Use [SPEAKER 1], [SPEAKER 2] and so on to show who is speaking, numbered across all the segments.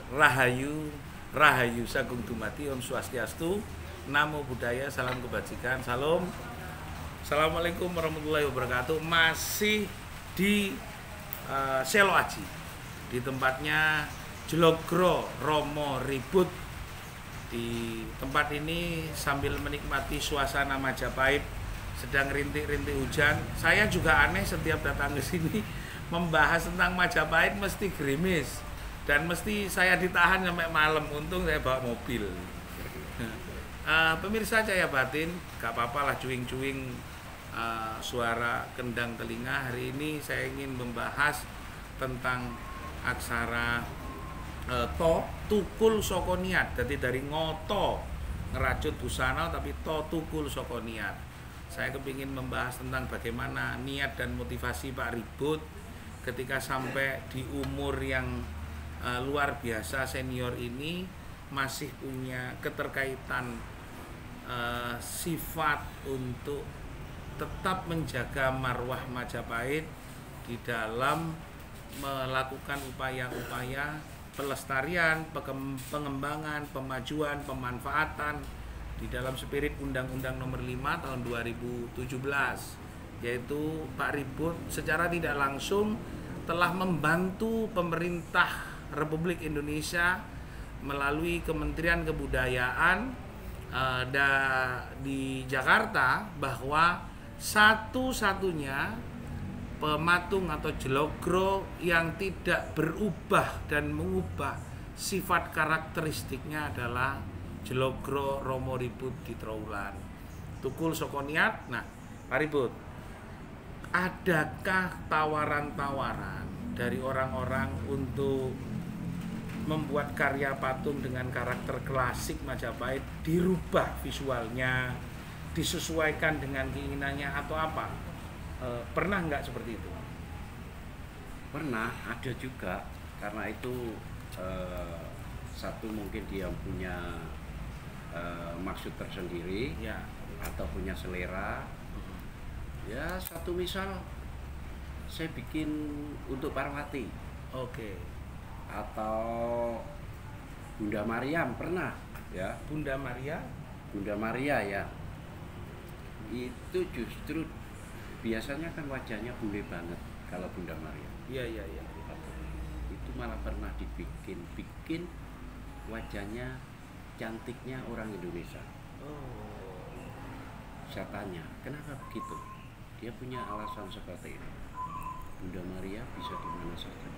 [SPEAKER 1] Rahayu, Rahayu Sagung Dumadi, Om Swastiastu, Namo Buddhaya, salam kebajikan, salam. Assalamualaikum warahmatullahi wabarakatuh. Masih di Selo Aji, di tempatnya Jelogro Romo Ribut. Di tempat ini sambil menikmati suasana Majapahit, sedang rintik-rintik hujan. Saya juga aneh setiap datang ke sini membahas tentang Majapahit mesti gerimis dan mesti saya ditahan sampai malam. Untung saya bawa mobil. Pemirsa Cahaya Batin, gak apa-apa lah cuing-cuing suara kendang telinga. Hari ini saya ingin membahas tentang aksara to, tukul saka niat. Jadi dari ngoto ngeracut busana, tapi to tukul saka niat. Saya kepingin membahas tentang bagaimana niat dan motivasi Pak Ribut ketika sampai di umur yang luar biasa senior ini masih punya keterkaitan sifat untuk tetap menjaga marwah Majapahit di dalam melakukan upaya-upaya pelestarian, pengembangan, pemajuan, pemanfaatan di dalam spirit Undang-Undang Nomor 5 tahun 2017, yaitu Pak Ribut secara tidak langsung telah membantu pemerintah Republik Indonesia melalui Kementerian Kebudayaan di Jakarta, bahwa satu-satunya pematung atau jelogro yang tidak berubah dan mengubah sifat karakteristiknya adalah jelogro Romo Ribut di Trowulan, tukul saka niat. Nah, Pak Ribut, adakah tawaran-tawaran dari orang-orang untuk membuat karya patung dengan karakter klasik Majapahit, dirubah visualnya, disesuaikan dengan keinginannya atau apa? Pernah nggak seperti itu?
[SPEAKER 2] Pernah, ada juga. Karena itu satu mungkin dia punya maksud tersendiri
[SPEAKER 1] Ya.
[SPEAKER 2] atau punya selera. Ya, satu misal saya bikin untuk Parwati
[SPEAKER 1] Oke.
[SPEAKER 2] atau Bunda Maryam, pernah ya.
[SPEAKER 1] Bunda Maria.
[SPEAKER 2] Bunda Maria ya, itu justru biasanya kan wajahnya bule banget kalau Bunda Maria.
[SPEAKER 1] Iya.
[SPEAKER 2] Itu malah pernah bikin wajahnya cantiknya orang Indonesia.
[SPEAKER 1] Oh.
[SPEAKER 2] Saya tanya, kenapa begitu? Dia punya alasan seperti itu. Bunda Maria bisa di mana saja.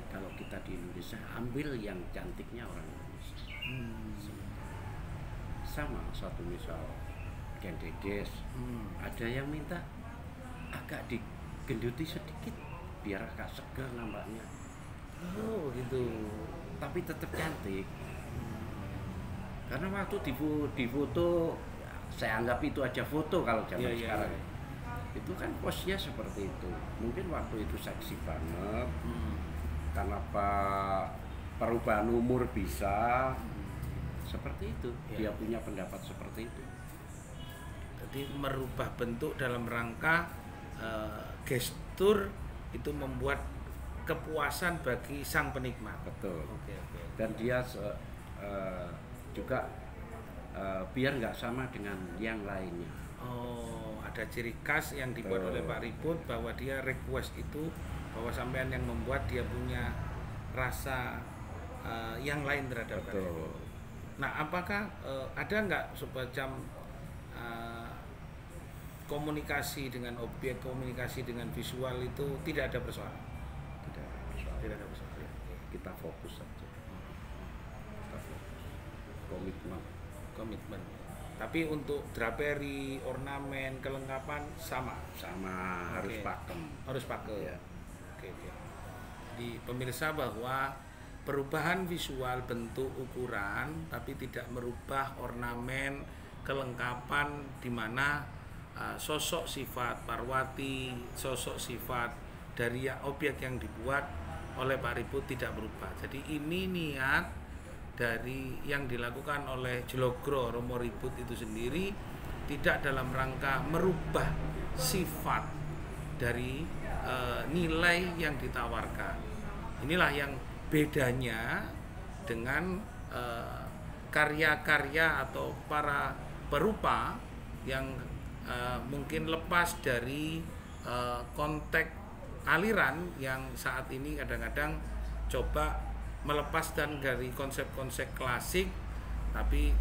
[SPEAKER 2] Kalau kita di Indonesia, ambil yang cantiknya orang Indonesia. Sama satu misal Ken Dedes, ada yang minta agak digenduti sedikit biar agak segar nampaknya.
[SPEAKER 1] Oh, gitu.
[SPEAKER 2] Tapi tetap cantik. Karena waktu di foto, saya anggap itu aja foto kalau zaman sekarang. Itu kan posnya seperti itu. Mungkin waktu itu seksi banget. Karena perubahan umur bisa seperti itu. Dia punya pendapat seperti itu.
[SPEAKER 1] Jadi merubah bentuk dalam rangka gestur itu membuat kepuasan bagi sang penikmat.
[SPEAKER 2] Betul.
[SPEAKER 1] Oke.
[SPEAKER 2] Dan dia juga biar nggak sama dengan yang lainnya.
[SPEAKER 1] Oh, ada ciri khas yang dibuat oleh Pak Ribut bahwa dia request itu bahwa sampean yang membuat dia punya rasa yang lain terhadap karya. Nah, apakah ada nggak semacam komunikasi dengan objek, komunikasi dengan visual itu tidak ada persoalan? Tidak ada persoalan.
[SPEAKER 2] Kita fokus saja. Kita fokus.
[SPEAKER 1] Komitmen. Tapi untuk draperi, ornamen, kelengkapan sama.
[SPEAKER 2] Harus pakem.
[SPEAKER 1] Harus pakai.
[SPEAKER 2] Ya.
[SPEAKER 1] Oke. Di pemirsa, bahwa perubahan visual bentuk ukuran tapi tidak merubah ornamen, kelengkapan, di mana sosok sifat Parwati, sosok sifat dari objek yang dibuat oleh Pak Ribut tidak berubah. Jadi ini niat dari yang dilakukan oleh Jelogro Romo Ribut itu sendiri, tidak dalam rangka merubah sifat dari nilai yang ditawarkan. Inilah yang bedanya dengan karya-karya atau para perupa yang mungkin lepas dari konteks aliran yang saat ini kadang-kadang coba melepaskan dari konsep-konsep klasik, tapi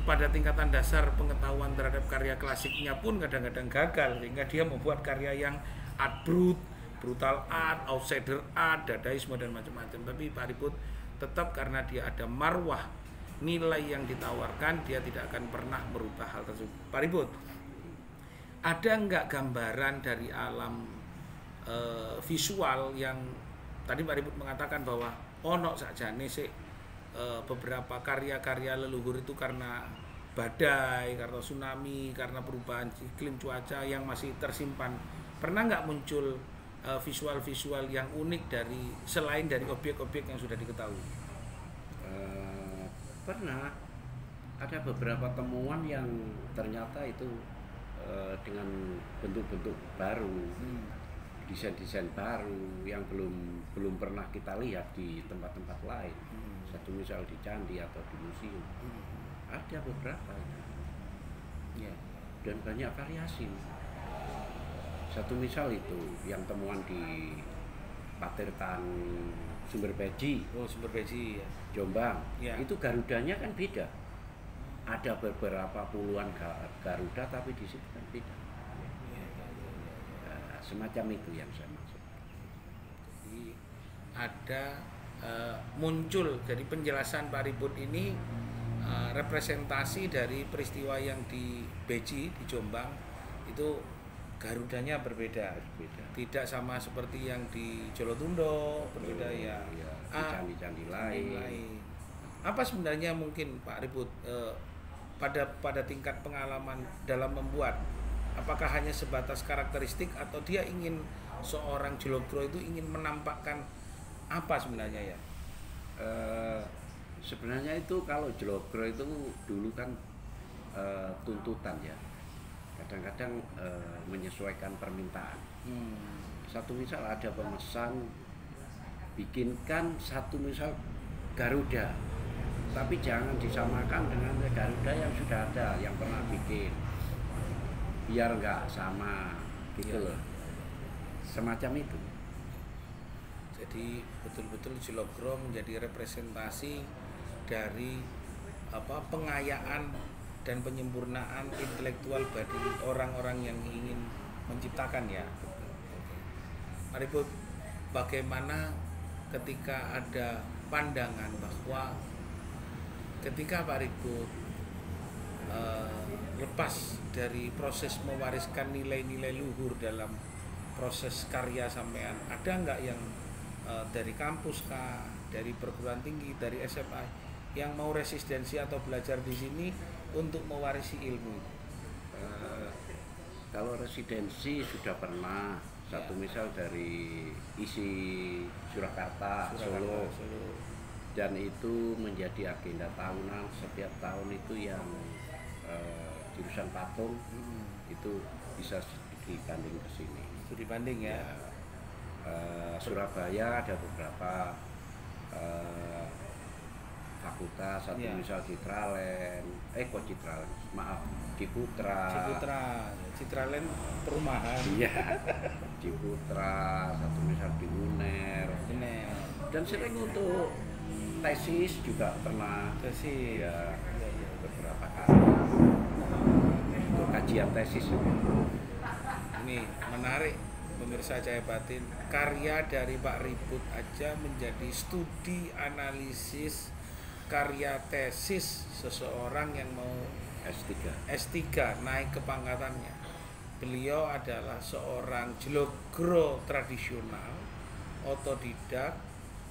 [SPEAKER 1] pada tingkatan dasar pengetahuan terhadap karya klasiknya pun kadang-kadang gagal, sehingga dia membuat karya yang art brut, brutal art, outsider art, dadaisme dan macam-macam. Tapi Pak Ribut tetap karena dia ada marwah nilai yang ditawarkan, dia tidak akan pernah merubah hal tersebut. Pak Ribut, ada nggak gambaran dari alam visual yang tadi Pak Ribut mengatakan bahwa ono sakjane sih beberapa karya-karya leluhur itu karena badai, karena tsunami, karena perubahan iklim cuaca yang masih tersimpan. Pernah nggak muncul visual-visual yang unik dari selain dari objek-objek yang sudah diketahui?
[SPEAKER 2] Pernah. Ada beberapa temuan yang ternyata itu dengan bentuk-bentuk baru, desain-desain baru yang belum pernah kita lihat di tempat-tempat lain. Satu misal di candi atau di museum, ada beberapa ya, dan banyak variasi. Satu misal itu yang temuan di Patirtan Sumber Beji,
[SPEAKER 1] Sumber Beji ya.
[SPEAKER 2] Jombang
[SPEAKER 1] Ya.
[SPEAKER 2] Itu garudanya kan beda, ada beberapa puluhan garuda tapi di situ kan beda. Semacam itu yang saya maksud.
[SPEAKER 1] Jadi ada muncul dari penjelasan Pak Ribut ini representasi dari peristiwa yang di Beji di Jombang itu garudanya berbeda. Tidak sama seperti yang di Jolotundo, berbeda ya.
[SPEAKER 2] Di candi-candi lain.
[SPEAKER 1] Apa sebenarnya mungkin Pak Ribut pada tingkat pengalaman dalam membuat, apakah hanya sebatas karakteristik atau dia ingin seorang Jologro itu ingin menampakkan apa sebenarnya ya?
[SPEAKER 2] Sebenarnya itu kalau Jologro itu dulu kan tuntutan ya, kadang-kadang menyesuaikan permintaan. Satu misal ada pemesan bikinkan satu misal Garuda, tapi jangan disamakan dengan Garuda yang sudah ada, yang pernah bikin, biar nggak sama gitu loh, semacam itu.
[SPEAKER 1] Jadi betul-betul Jologro menjadi representasi dari pengayaan dan penyempurnaan intelektual bagi orang-orang yang ingin menciptakan ya. Pak Ribut, bagaimana ketika ada pandangan bahwa ketika Pak Ribut lepas dari proses mewariskan nilai-nilai luhur dalam proses karya sampean, ada nggak yang dari kampus kah, dari perguruan tinggi, dari SMA yang mau residensi atau belajar di sini untuk mewarisi ilmu?
[SPEAKER 2] Kalau residensi sudah pernah, satu misal dari isi Surakarta, Solo, dan itu menjadi agenda tahunan. Setiap tahun itu yang jurusan patung itu bisa dibanding ke sini.
[SPEAKER 1] Itu dibanding ya.
[SPEAKER 2] Surabaya ada beberapa fakultas, satu misal Citralen,
[SPEAKER 1] Citralen perumahan.
[SPEAKER 2] Iya, Ciputra, satu misal di UNER. Dan sering untuk tesis juga pernah.
[SPEAKER 1] Tesis
[SPEAKER 2] ya, beberapa kali untuk kajian tesis.
[SPEAKER 1] Ini menarik pemirsa Cahaya Batin, karya dari Pak Ribut aja menjadi studi analisis karya tesis seseorang yang mau S3 naik ke pangkatannya. Beliau adalah seorang Jologro tradisional, otodidak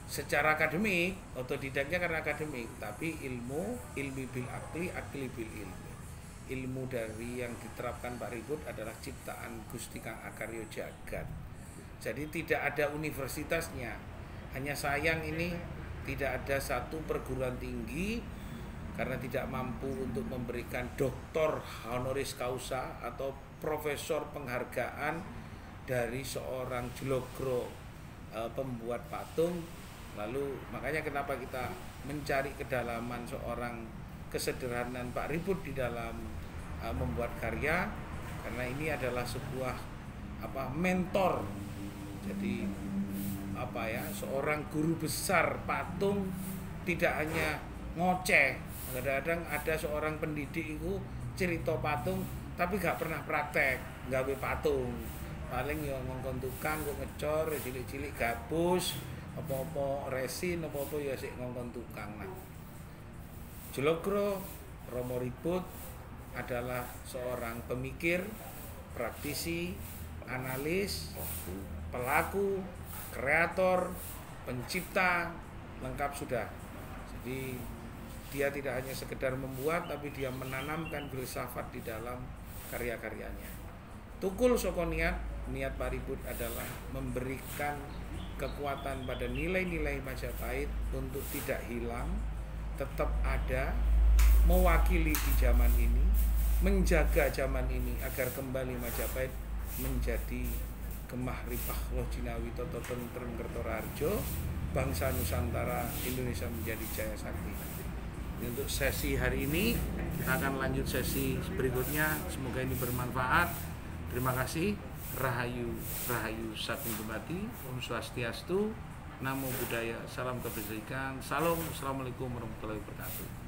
[SPEAKER 1] secara akademik, otodidaknya karena akademik, tapi ilmi bil akli bil ilmi. Ilmu dari yang diterapkan Pak Ribut adalah ciptaan Gusti Kang Akaryo Jagat. Jadi tidak ada universitasnya. Hanya sayang ini tidak ada satu perguruan tinggi karena tidak mampu untuk memberikan doktor honoris causa atau profesor penghargaan dari seorang Jologro pembuat patung Lalu makanya kenapa kita mencari kedalaman seorang kesederhanaan Pak Ribut di dalam membuat karya, karena ini adalah sebuah mentor. Jadi seorang guru besar patung tidak hanya ngoceh. Kadang-kadang ada seorang pendidik itu cerita patung tapi gak pernah praktek gawe patung. Paling ya ngongkon tukang kok ngecor cilik-cilik gabus, apa-apa resin, apa-apa ya sik ngongkon tukang. Nah, Djologro Romo Ribut adalah seorang pemikir, praktisi, analis, pelaku, kreator, pencipta, lengkap sudah. Jadi dia tidak hanya sekedar membuat, tapi dia menanamkan filsafat di dalam karya-karyanya. Tukul saka niat Pak Ribut adalah memberikan kekuatan pada nilai-nilai Majapahit untuk tidak hilang, tetap ada, mewakili di zaman ini, menjaga zaman ini agar kembali Majapahit menjadi gemah ripah loh jinawi toto tentrem Kertoraharjo, bangsa Nusantara Indonesia menjadi jaya sakti. Untuk sesi hari ini kita akan lanjut sesi berikutnya. Semoga ini bermanfaat. Terima kasih. Rahayu Sagung Dumadi. Om Swastiastu. Namo Buddhaya. Salam kebajikan. Salam. Assalamualaikum warahmatullahi wabarakatuh.